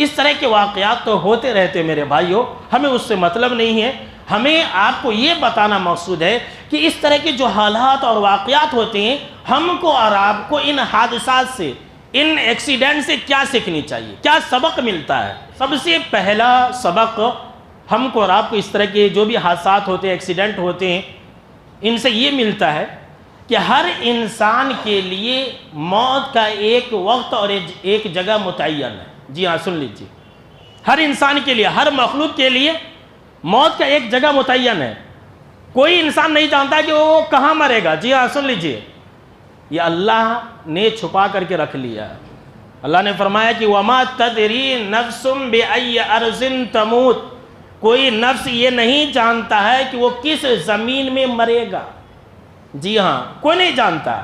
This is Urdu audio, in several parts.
اس طرح کے واقعات تو ہوتے رہتے میرے بھائیوں، ہمیں اس سے مطلب نہیں ہے. ہمیں آپ کو یہ بتانا مقصود ہے کہ اس طرح کے جو حالات اور واقعات ہوتے ہیں، ہم کو اور آپ کو ان حادثات سے، ان ایکسیڈنٹ سے کیا سیکھنی چاہیے، کیا سبق ملتا ہے. سب سے پہلا سبق ہم کو اور آپ کو اس طرح کے جو بھی حادثات ہوتے ہیں، ایکسیڈنٹ ہوتے ہیں، ان سے یہ ملتا ہے کہ ہر انسان کے لیے موت کا ایک وقت اور ایک جگہ متعین ہے. جی ہاں، سن لیجیے، ہر انسان کے لیے، ہر مخلوق کے لیے موت کا ایک جگہ متعین ہے. کوئی انسان نہیں جانتا کہ وہ کہاں مرے گا. جی ہاں، سن لیجیے، یہ اللہ نے چھپا کر کے رکھ لیا. اللہ نے فرمایا کہ وَمَا تَدْرِي نَفْسٌ بِأَيِّ أَرْضٍ تَمُوتُ، کوئی نفس یہ نہیں جانتا ہے کہ وہ کس زمین میں مرے گا. جی ہاں، کوئی نہیں جانتا.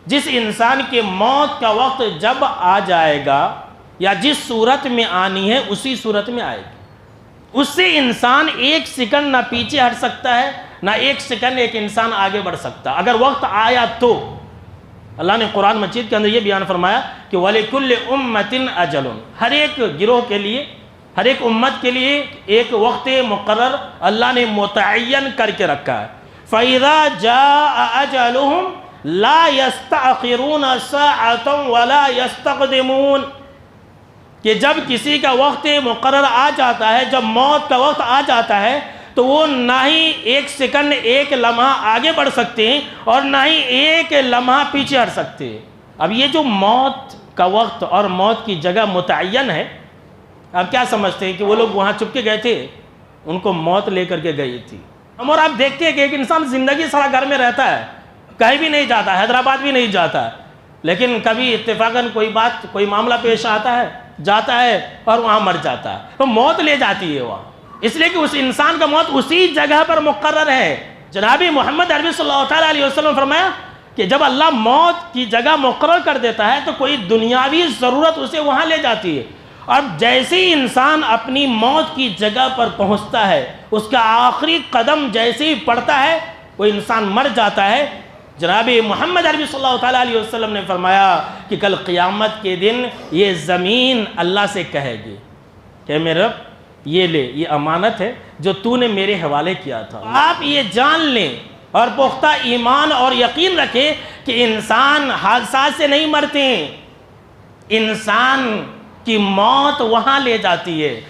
جس انسان کے موت کا وقت جب آ جائے گا یا جس صورت میں آنی ہے اسی صورت میں آئے گی. اس سے انسان ایک سیکنڈ نہ پیچھے ہٹ سکتا ہے، نہ ایک سیکنڈ ایک انسان آگے بڑھ سکتا. اگر وقت آیا تو اللہ نے قرآن مجید کے اندر یہ بیان فرمایا کہ وَلِكُلِّ أُمَّةٍ أَجَلٌ، ہر ایک گروہ کے لیے، ہر ایک امت کے لیے ایک وقت مقرر اللہ نے متعین کر کے رکھا ہے. فَإِذَا جَاءَ أَجَلُهُمْ لَا يَسْتَأْخِرُونَ سَاعَةً وَلَا يَسْتَقْدِمُونَ، کہ جب کسی کا وقت مقرر آ جاتا ہے، جب موت کا وقت آ جاتا ہے تو وہ نہ ہی ایک سیکنڈ ایک لمحہ آگے بڑھ سکتے ہیں اور نہ ہی ایک لمحہ پیچھے ہٹ سکتے ہیں. اب یہ جو موت کا وقت اور موت کی جگہ متعین ہے، آپ کیا سمجھتے ہیں کہ وہ لوگ وہاں چھپ کے گئے تھے؟ ان کو موت لے کر کے گئی تھی. ہم اور آپ دیکھتے ہیں کہ ایک انسان زندگی سارا گھر میں رہتا ہے، کہیں بھی نہیں جاتا، حیدرآباد بھی نہیں جاتا، لیکن کبھی اتفاقاً کوئی معاملہ پیش آتا ہے، جاتا ہے اور وہاں مر جاتا ہے، تو موت لے جاتی ہے وہاں. اس لیے کہ اس انسان کا موت اسی جگہ پر مقرر ہے. جناب محمد عربی صلی اللہ تعالیٰ علیہ وسلم فرمایا کہ جب اللہ موت کی جگہ مقرر کر دیتا ہے تو کوئی دنیاوی ضرورت اسے وہاں لے جاتی ہے. اب جیسے ہی انسان اپنی موت کی جگہ پر پہنچتا ہے، اس کا آخری قدم جیسے ہی پڑتا ہے وہ انسان مر جاتا ہے. جناب محمد عربی صلی اللہ تعالیٰ علیہ وسلم نے فرمایا کہ کل قیامت کے دن یہ زمین اللہ سے کہے گی کہ میرے رب، یہ لے، یہ امانت ہے جو تو نے میرے حوالے کیا تھا. آپ یہ جان لیں اور پختہ ایمان اور یقین رکھیں کہ انسان حادثات سے نہیں مرتے ہیں، انسان کی موت وہاں لے جاتی ہے.